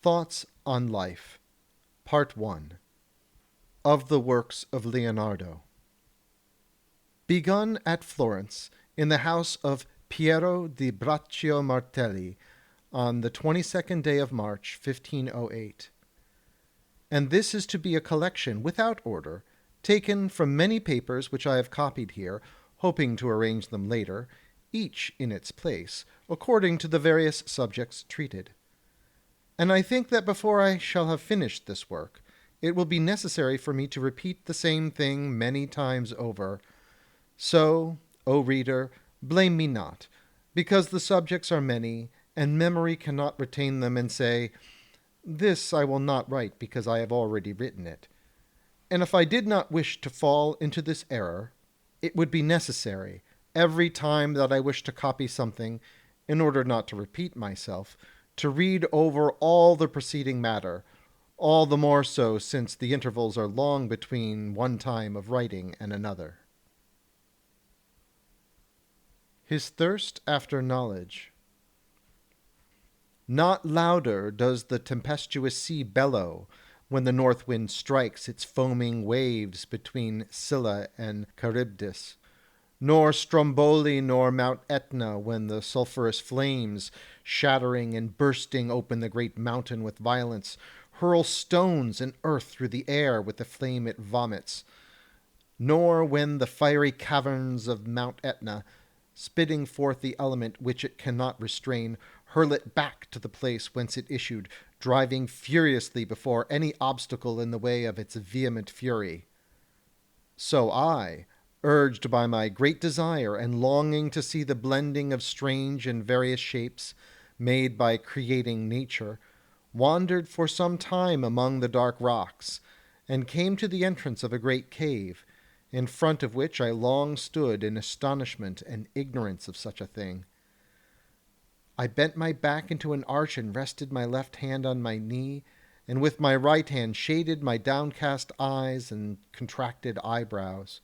Thoughts on Life, Part 1. Of the Works of Leonardo. Begun at Florence, in the house of Piero di Braccio Martelli, on the 22nd day of March, 1508. And this is to be a collection without order, taken from many papers which I have copied here, hoping to arrange them later, each in its place, according to the various subjects treated. And I think that before I shall have finished this work, it will be necessary for me to repeat the same thing many times over. So, O reader, blame me not, because the subjects are many, and memory cannot retain them and say, "This I will not write because I have already written it." And if I did not wish to fall into this error, it would be necessary, every time that I wish to copy something, in order not to repeat myself, to read over all the preceding matter, all the more so since the intervals are long between one time of writing and another. His thirst after knowledge. Not louder does the tempestuous sea bellow when the north wind strikes its foaming waves between Scylla and Charybdis, nor Stromboli nor Mount Etna when the sulphurous flames, shattering and bursting open the great mountain with violence, hurl stones and earth through the air with the flame it vomits, nor when the fiery caverns of Mount Etna, spitting forth the element which it cannot restrain, hurl it back to the place whence it issued, driving furiously before any obstacle in the way of its vehement fury. So I, urged by my great desire and longing to see the blending of strange and various shapes made by creating nature, wandered for some time among the dark rocks, and came to the entrance of a great cave, in front of which I long stood in astonishment and ignorance of such a thing. I bent my back into an arch and rested my left hand on my knee, and with my right hand shaded my downcast eyes and contracted eyebrows.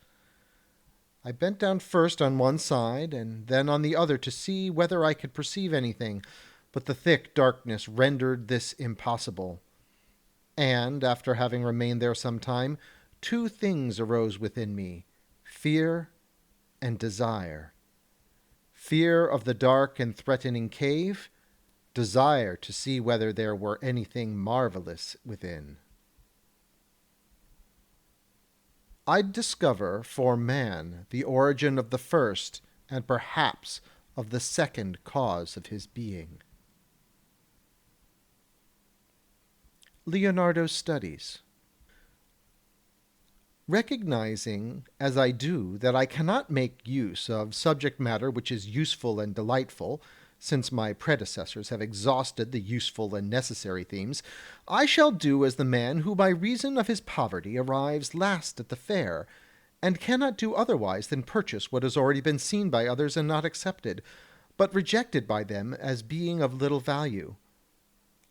I bent down first on one side and then on the other to see whether I could perceive anything, but the thick darkness rendered this impossible. And, after having remained there some time, two things arose within me, fear and desire. Fear of the dark and threatening cave, desire to see whether there were anything marvelous within. I'd discover for man the origin of the first, and perhaps of the second cause of his being. Leonardo's studies. Recognizing, as I do, that I cannot make use of subject matter which is useful and delightful, since my predecessors have exhausted the useful and necessary themes, I shall do as the man who by reason of his poverty arrives last at the fair, and cannot do otherwise than purchase what has already been seen by others and not accepted, but rejected by them as being of little value.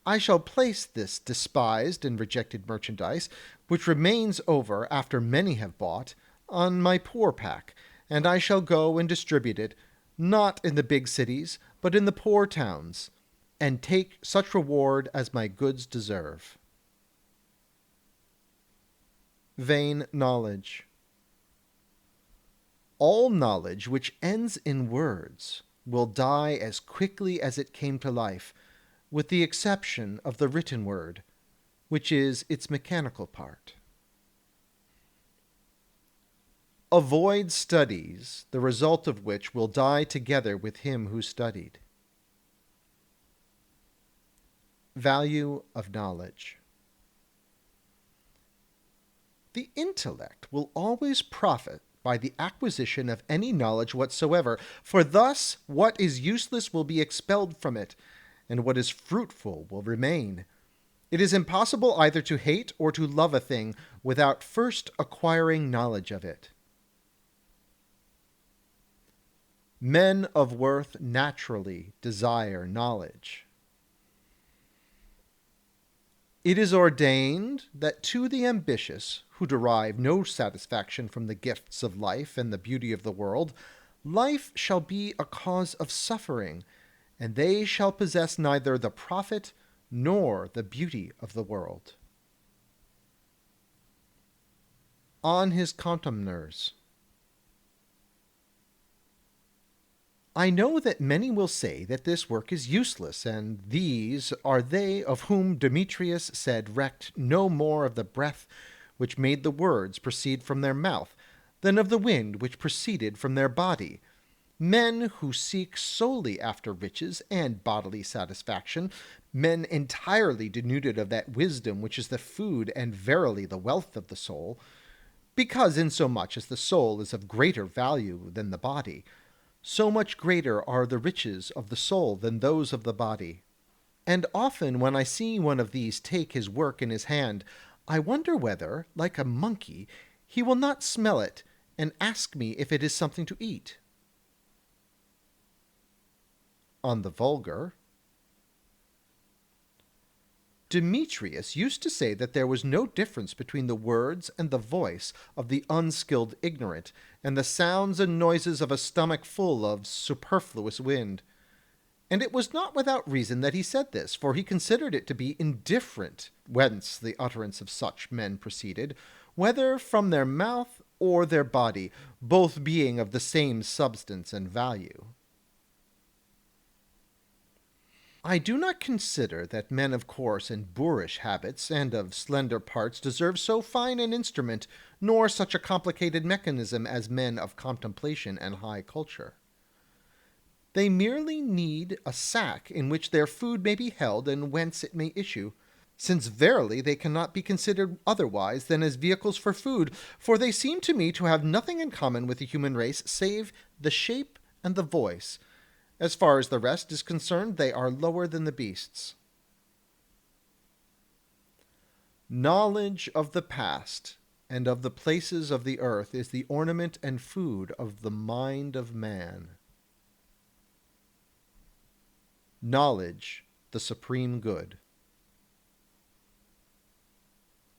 I shall place this despised and rejected merchandise, which remains over after many have bought, on my poor pack, and I shall go and distribute it, not in the big cities, but in the poor towns, and take such reward as my goods deserve. Vain knowledge. All knowledge which ends in words will die as quickly as it came to life, with the exception of the written word, which is its mechanical part. Avoid studies, the result of which will die together with him who studied. Value of knowledge. The intellect will always profit by the acquisition of any knowledge whatsoever, for thus what is useless will be expelled from it, and what is fruitful will remain. It is impossible either to hate or to love a thing without first acquiring knowledge of it. Men of worth naturally desire knowledge. It is ordained that to the ambitious, who derive no satisfaction from the gifts of life and the beauty of the world, life shall be a cause of suffering, and they shall possess neither the profit nor the beauty of the world. On his contemners. I know that many will say that this work is useless, and these are they of whom Demetrius said recked no more of the breath which made the words proceed from their mouth than of the wind which proceeded from their body. Men who seek solely after riches and bodily satisfaction, men entirely denuded of that wisdom which is the food and verily the wealth of the soul, because insomuch as the soul is of greater value than the body, so much greater are the riches of the soul than those of the body. And often when I see one of these take his work in his hand, I wonder whether, like a monkey, he will not smell it and ask me if it is something to eat. On the vulgar. Demetrius used to say that there was no difference between the words and the voice of the unskilled ignorant, and the sounds and noises of a stomach full of superfluous wind. And it was not without reason that he said this, for he considered it to be indifferent whence the utterance of such men proceeded, whether from their mouth or their body, both being of the same substance and value. I do not consider that men of coarse and boorish habits and of slender parts deserve so fine an instrument, nor such a complicated mechanism as men of contemplation and high culture. They merely need a sack in which their food may be held and whence it may issue, since verily they cannot be considered otherwise than as vehicles for food, for they seem to me to have nothing in common with the human race save the shape and the voice. As far as the rest is concerned, they are lower than the beasts. Knowledge of the past and of the places of the earth is the ornament and food of the mind of man. Knowledge, the supreme good.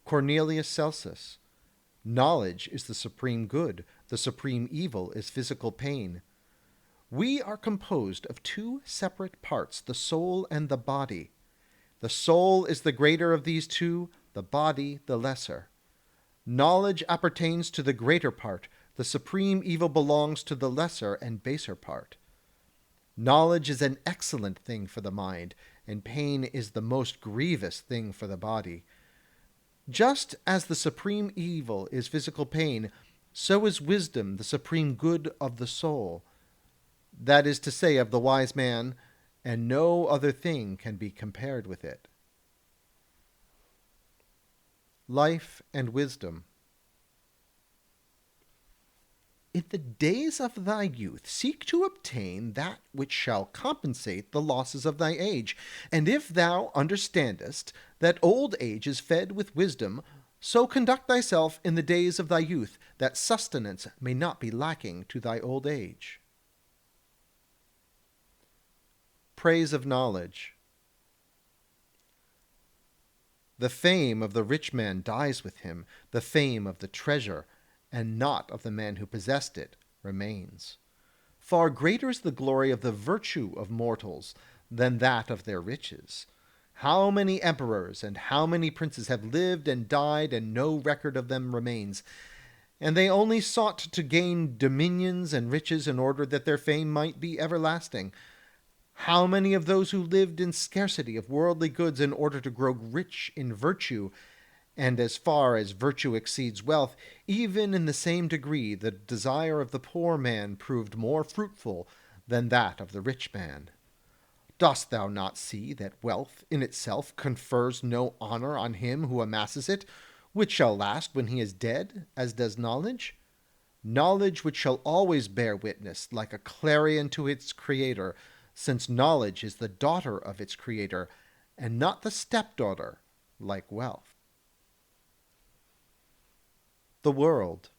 Cornelius Celsus. Knowledge is the supreme good. The supreme evil is physical pain. We are composed of two separate parts, the soul and the body. The soul is the greater of these two, the body the lesser. Knowledge appertains to the greater part, the supreme evil belongs to the lesser and baser part. Knowledge is an excellent thing for the mind, and pain is the most grievous thing for the body. Just as the supreme evil is physical pain, so is wisdom the supreme good of the soul. That is to say, of the wise man, and no other thing can be compared with it. Life and wisdom. In the days of thy youth seek to obtain that which shall compensate the losses of thy age, and if thou understandest that old age is fed with wisdom, so conduct thyself in the days of thy youth, that sustenance may not be lacking to thy old age. Praise of knowledge. The fame of the rich man dies with him, the fame of the treasure, and not of the man who possessed it, remains. Far greater is the glory of the virtue of mortals than that of their riches. How many emperors and how many princes have lived and died, and no record of them remains, and they only sought to gain dominions and riches in order that their fame might be everlasting. How many of those who lived in scarcity of worldly goods in order to grow rich in virtue, and as far as virtue exceeds wealth, even in the same degree the desire of the poor man proved more fruitful than that of the rich man? Dost thou not see that wealth in itself confers no honor on him who amasses it, which shall last when he is dead, as does knowledge? Knowledge which shall always bear witness, like a clarion to its creator, since knowledge is the daughter of its creator, and not the stepdaughter, like wealth. The world.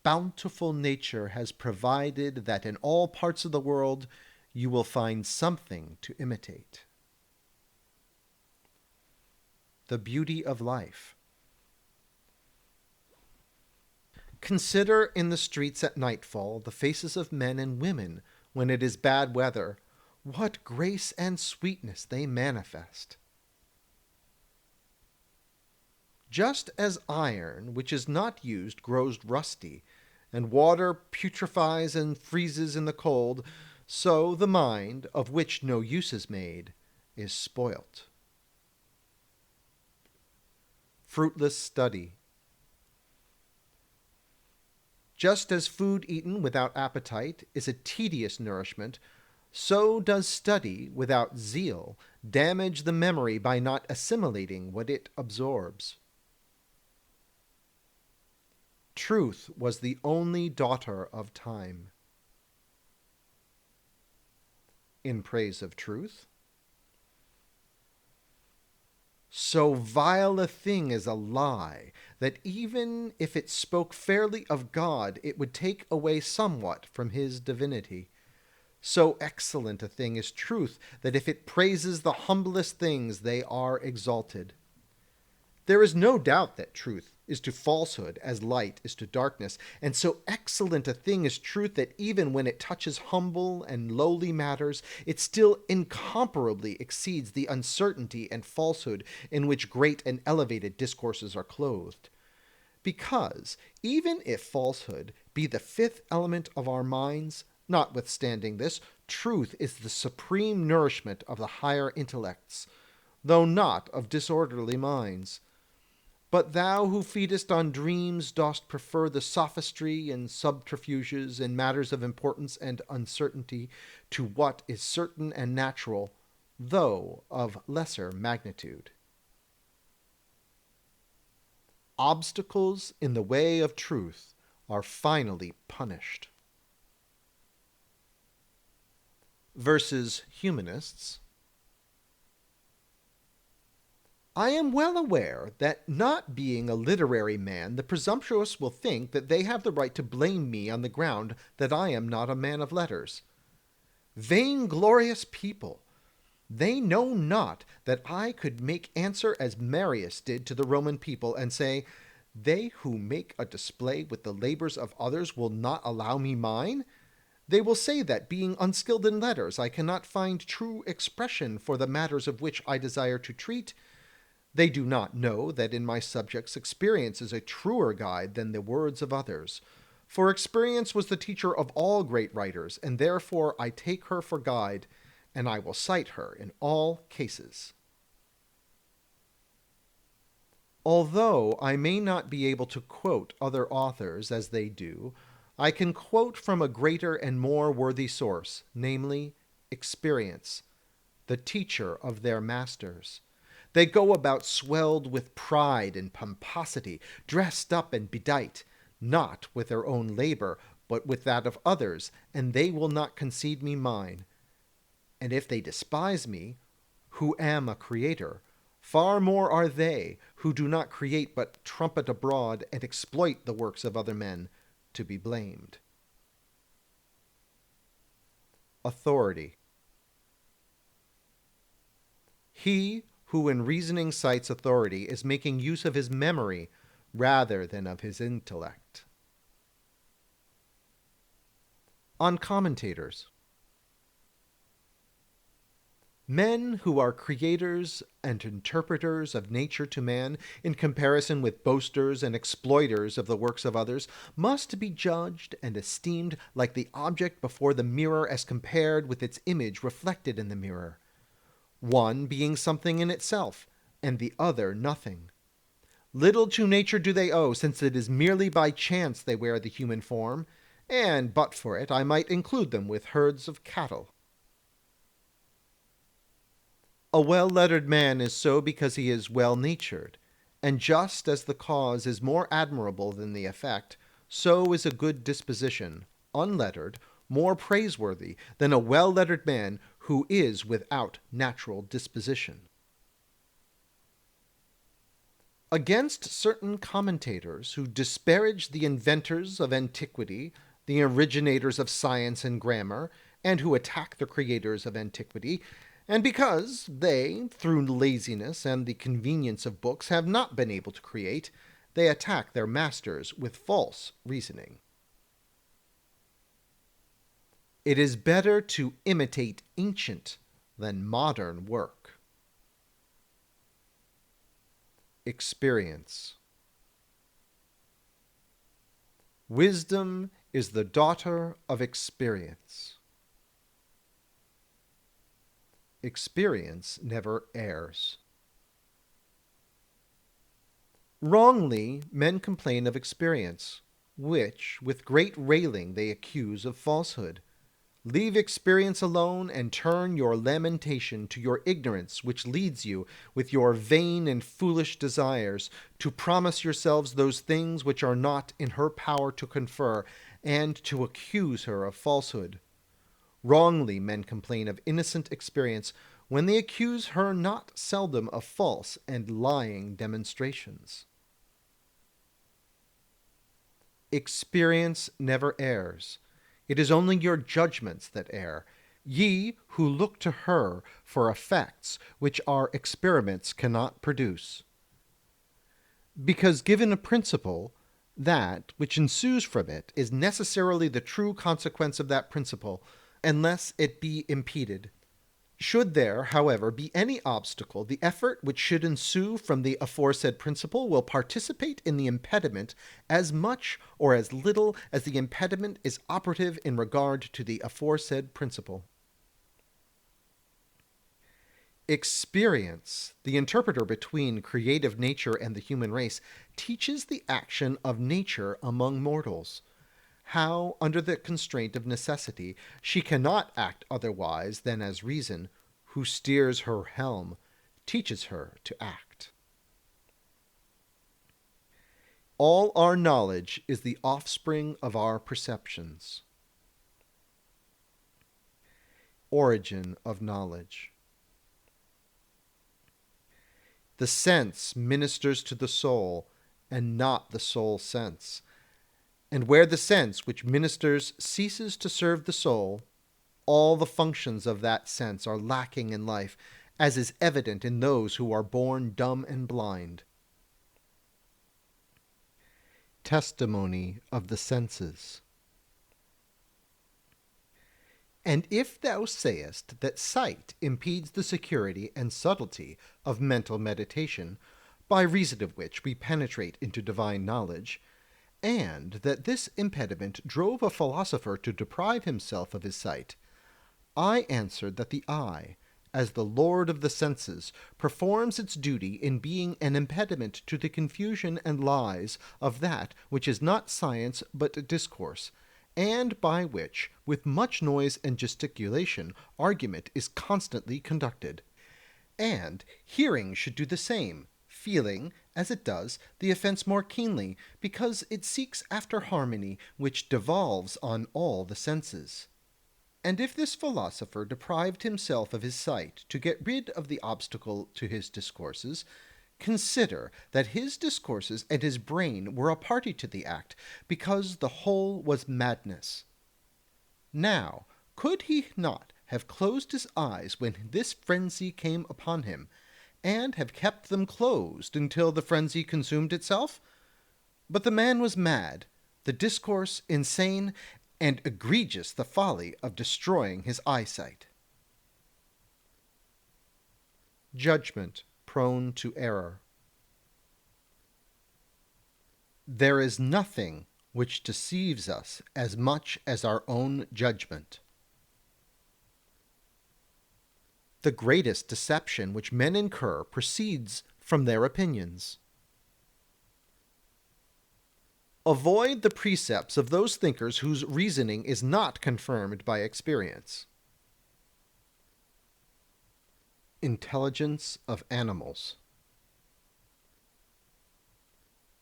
Bountiful nature has provided that in all parts of the world you will find something to imitate. The beauty of life. Consider in the streets at nightfall the faces of men and women when it is bad weather, What grace and sweetness they manifest! Just as iron which is not used grows rusty, and water putrefies and freezes in the cold, so the mind, of which no use is made, is spoilt. Fruitless study. Just as food eaten without appetite is a tedious nourishment, so does study without zeal damage the memory by not assimilating what it absorbs. Truth was the only daughter of time. In praise of truth. So vile a thing is a lie, that even if it spoke fairly of God, it would take away somewhat from his divinity. So excellent a thing is truth, that if it praises the humblest things, they are exalted. There is no doubt that truth is to falsehood as light is to darkness, and so excellent a thing is truth that even when it touches humble and lowly matters, it still incomparably exceeds the uncertainty and falsehood in which great and elevated discourses are clothed. Because even if falsehood be the fifth element of our minds, notwithstanding this, truth is the supreme nourishment of the higher intellects, though not of disorderly minds. But thou who feedest on dreams dost prefer the sophistry and subterfuges in matters of importance and uncertainty to what is certain and natural, though of lesser magnitude. Obstacles in the way of truth are finally punished. Versus humanists. I am well aware that, not being a literary man, the presumptuous will think that they have the right to blame me on the ground that I am not a man of letters. Vainglorious people! They know not that I could make answer as Marius did to the Roman people, and say, "They who make a display with the labours of others will not allow me mine." They will say that, being unskilled in letters, I cannot find true expression for the matters of which I desire to treat. They do not know that in my subjects experience is a truer guide than the words of others. For experience was the teacher of all great writers, and therefore I take her for guide, and I will cite her in all cases. Although I may not be able to quote other authors as they do, I can quote from a greater and more worthy source, namely, experience, the teacher of their masters. They go about swelled with pride and pomposity, dressed up and bedight, not with their own labour, but with that of others, and they will not concede me mine. And if they despise me, who am a creator, far more are they, who do not create but trumpet abroad and exploit the works of other men, to be blamed. Authority. He who in reasoning cites authority is making use of his memory rather than of his intellect. On commentators. Men who are creators and interpreters of nature to man, in comparison with boasters and exploiters of the works of others, must be judged and esteemed like the object before the mirror as compared with its image reflected in the mirror, one being something in itself, and the other nothing. Little to nature do they owe, since it is merely by chance they wear the human form, and but for it I might include them with herds of cattle. A well-lettered man is so because he is well-natured, and just as the cause is more admirable than the effect, so is a good disposition, unlettered, more praiseworthy than a well-lettered man who is without natural disposition. Against certain commentators who disparage the inventors of antiquity, the originators of science and grammar, and who attack the creators of antiquity, and because they, through laziness and the convenience of books, have not been able to create, they attack their masters with false reasoning. It is better to imitate ancient than modern work. Experience. Wisdom is the daughter of experience. Experience never errs. Wrongly men complain of experience, which with great railing they accuse of falsehood. Leave experience alone, and turn your lamentation to your ignorance, which leads you, with your vain and foolish desires, to promise yourselves those things which are not in her power to confer, and to accuse her of falsehood. Wrongly men complain of innocent experience, when they accuse her not seldom of false and lying demonstrations. Experience never errs. It is only your judgments that err, ye who look to her for effects which our experiments cannot produce. Because given a principle, that which ensues from it is necessarily the true consequence of that principle, unless it be impeded. Should there, however, be any obstacle, the effort which should ensue from the aforesaid principle will participate in the impediment as much or as little as the impediment is operative in regard to the aforesaid principle. Experience, the interpreter between creative nature and the human race, teaches the action of nature among mortals. How, under the constraint of necessity, she cannot act otherwise than as reason, who steers her helm, teaches her to act. All our knowledge is the offspring of our perceptions. Origin of knowledge. The sense ministers to the soul, and not the soul sense. And where the sense which ministers ceases to serve the soul, all the functions of that sense are lacking in life, as is evident in those who are born dumb and blind. Testimony of the senses. And if thou sayest that sight impedes the security and subtlety of mental meditation, by reason of which we penetrate into divine knowledge, and that this impediment drove a philosopher to deprive himself of his sight, I answered that the eye, as the lord of the senses, performs its duty in being an impediment to the confusion and lies of that which is not science but discourse, and by which, with much noise and gesticulation, argument is constantly conducted. And hearing should do the same, feeling, as it does, the offence more keenly, because it seeks after harmony, which devolves on all the senses. And if this philosopher deprived himself of his sight to get rid of the obstacle to his discourses, consider that his discourses and his brain were a party to the act, because the whole was madness. Now, could he not have closed his eyes when this frenzy came upon him, and have kept them closed until the frenzy consumed itself? But the man was mad, the discourse insane, and egregious the folly of destroying his eyesight. Judgment prone to error. There is nothing which deceives us as much as our own judgment. The greatest deception which men incur proceeds from their opinions. Avoid the precepts of those thinkers whose reasoning is not confirmed by experience. Intelligence of animals.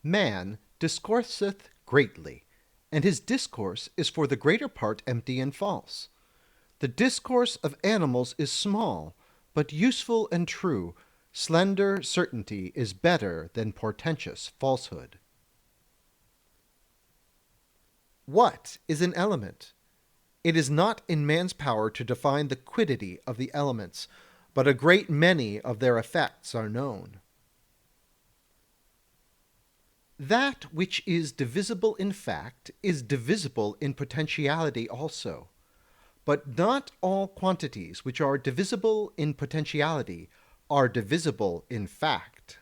Man discourseth greatly, and his discourse is for the greater part empty and false. The discourse of animals is small, but useful and true. Slender certainty is better than portentous falsehood. What is an element? It is not in man's power to define the quiddity of the elements, but a great many of their effects are known. That which is divisible in fact is divisible in potentiality also. But not all quantities which are divisible in potentiality are divisible in fact.